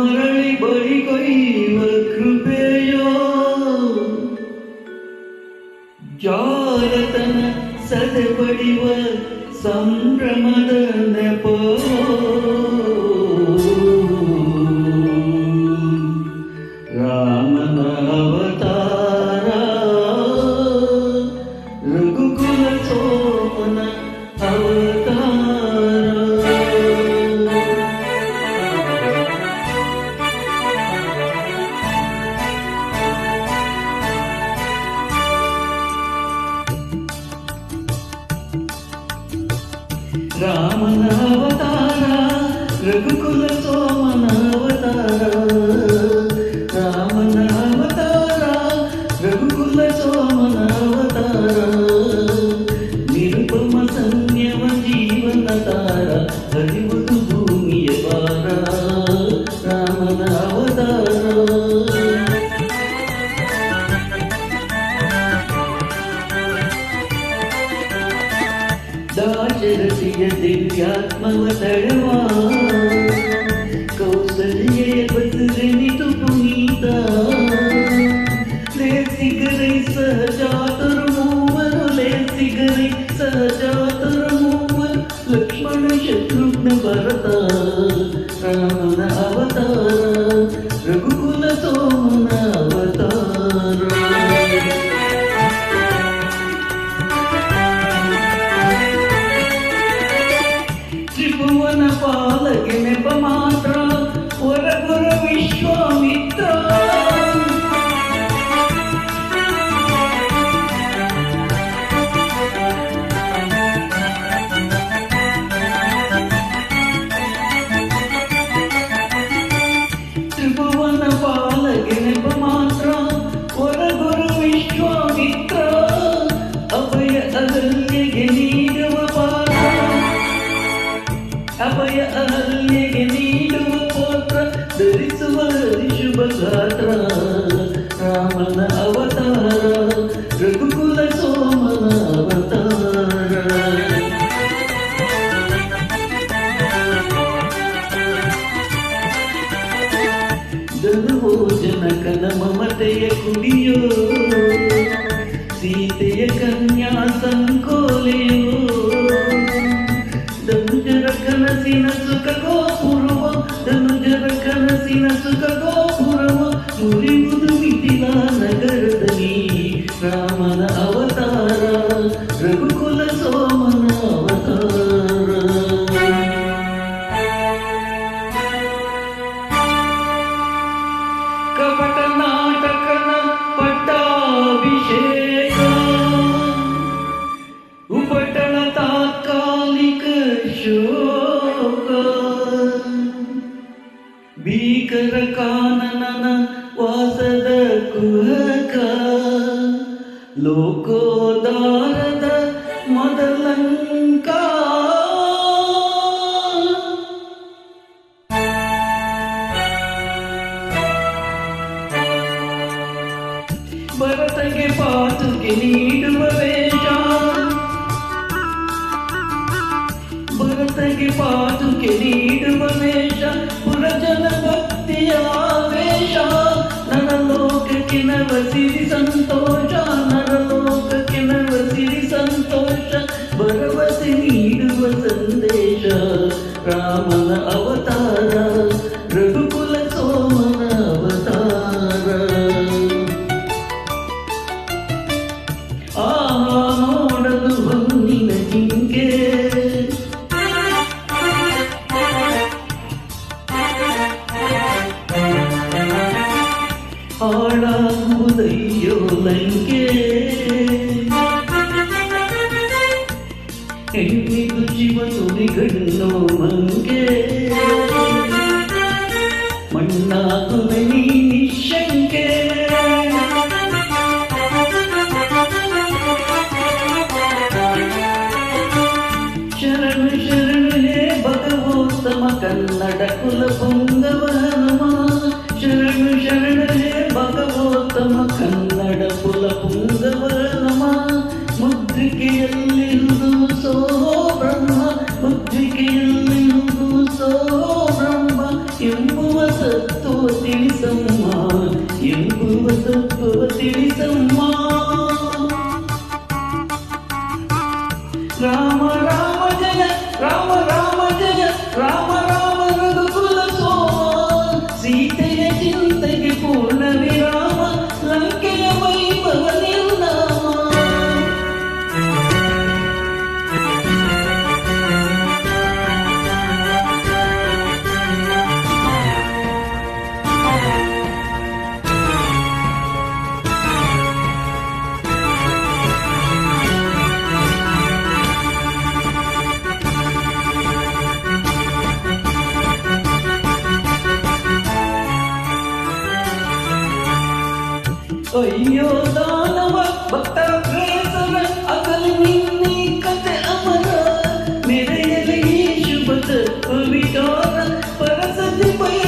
ಮರಳಿ ಬಳಿಗೊಯ್ಯುವ ಕೃಪೆಯೋ ಜಾರತನ ಸದೆ ಬಡಿವ ಸಂಭ್ರಮದ ನೆಪೋ ರಾಮನ ಅವತಾರ ರಘುಕುಲ ಸೋಮನ ರಾಮನ ಅವತಾರ ರಘುಕುಲ ಸೋಮನ ಅವತಾರ ರಾಮನ ಅವತಾರ ರಘುಕುಲ ಸೋಮನ ಅವತಾರ ನಿರುಪಮ ಸಂಯಮ ಜೀವನ ತಾರ ಹರಿವುದು ಭೂಮಿಯ ಪಾರ ರಾಮನ ಅವತಾರ ದಾಶರಥಿಯ ದಿವ್ಯಾತ್ಮವ ತಳವ ಕೌಸಲ್ಯ ಬಸರನಿತು ಪುನೀತ ಲೇಸಿಗರೈ ಸಹಜಾತರು ಮೂವರು ಲೇಸಿಗರೈ ಸಹಜಾತರು ಮೂವರು ಲಕ್ಷ್ಮಣ ಶತ್ರುಘ್ನ ಭರತ ರಾಮನ ಅವತಾರ ರಘುಕುಲ ಸೋಮನ ಅವತಾರ ತ್ರಿಭುವನ ಪಾಲಗೆ ನೆಪ ಮಾತ್ರ ಹೊರಗುರ ವಿಶ್ವಾಮಿತ್ರ ತ್ರಿಭುವನ ಪಾಲಗೆ ನೆಪ ಮಾತ್ರ ಹೊರಗುರ ವಿಶ್ವಾಮಿತ್ರ ಅಭಯ ಅಗಲ್ಯಗೆ ನೀಡುವ ಪಾತ್ರ ಅಭಯ ಅಹಲ್ಯೆಗೆ ನೀಡುವ ಪೋತ್ರ ಧರಿಸುವ ಶುಭ ಗಾತ್ರ ರಾಮನ ಅವತಾರ ರಘುಕುಲ ಸೋಮನ ಅವತಾರ ಧನುಭೋಜನಕನ ಮಮತೆಯ ಕುಡಿಯೋ ಸೀತೆಯ ಕನ್ಯಾ ಸಂಕೋಲೆಯೋ ಧನುಜರ ಕನಸಿನ ಸುಖ ಗೋಪುರವ ಧನುಜರ ಕನಸಿನ ಸುಖ ಗೋಪುರವ ಮುರಿಯುವುದು ಮಿಥಿಲಾ ನಗರದಲ್ಲಿ ರಾಮನ ಅವತಾರ ರಘುಕುಲ ಸೋಮನ ಅವತಾರ ಕಪಟ ನಾಟಕನ ಪಟ್ಟಾಭಿಷೇಕ ಉಪಟಳ ತಾತ್ಕಾಲಿಕ ಶೋಕ ಭೀಕರ ಕಾನನನ ವಾಸದ ಕುಹಕ ಲೋಕೋದಾರದ ಮೊದಲಂಕ ಭರತಗೆ ಪಾತುಗೆ ನೀಡುವ ವೇಷ ಭರತಗೆ ಪಾತುಗೆ ನೀಡುವ ವೇಷ ಪುರಜನ ಭಕ್ತಿಯ ಆವೇಶ ನರಲೋಕಕ್ಕೆ ನವಸಿರಿ ಸಂತೋಷ ನರಲೋಕಕ್ಕೆ ನವಸಿರಿ ಸಂತೋಷ ಭರವಸೆ ನೀಡುವ ಸಂದೇಶ ರಾಮನ ಅವತಾರ ರಘುಕುಲ ಸೋಮನ ಅವತಾರ ಆಹಾ ನೋಡಲು ಹೊನ್ನಿನ ಜಿಂಕೆ ಹಾಳಾಗುವುದಯ್ಯೋ ಲಂಕೆ ಹೆಣ್ಣಿದು ಜೀವ ತುಳಿಗಣ್ಣೋ ಮಂಗೆ ಮಣ್ಣಾಗುವೆ ನೀ ನಿಶಂಕೆ ಶರಣು ಶರಣು ಹೇ ಭಗವೋತ್ತಮ ಕನ್ನಡ ಕುಲ ಪುಂಗವ ಹನುಮ ಶರಣು ಶರಣು ಹೇ ಭಗವೋತ್ತಮ ಕನ್ನಡ ಕುಲ ಪುಂಗವ ನಮ ಮುದ್ರಿಕೆಯಲ್ಲಿರುವುದು ಸೋ ಬ್ರಹ್ಮ ಮುದ್ರಿಕೆಯಲ್ಲಿರುವುದು ಸೋ ಬ್ರಹ್ಮ ಎಂಬುವ ಸತ್ಯ ರಾಮ ರಾಮ ಜಯ ರಾಮ ರಾಮ ಜಯ ರಾಮ ರಾಮ ರಘುಕುಲ ಸೋಮ ಸೀತೆಯ ಚಿಂತೆಗೆ ಪೂರ್ಣ ವಿರಾಮ ಲಂಕೆಯ ವೈಭವ ನಿರ್ನಾಮ ಅಯ್ಯೋ ದಾನವ ಭಕ್ತರ ಪ್ರೇಸರ ಅಗಲಿ ನಿನ್ನಿ ಕತೆ ಅಮರ ನೆರೆಯಲಿ ಈ ಶುಭದ ವಿಚಾರ ಪರಸತಿ ಬಯ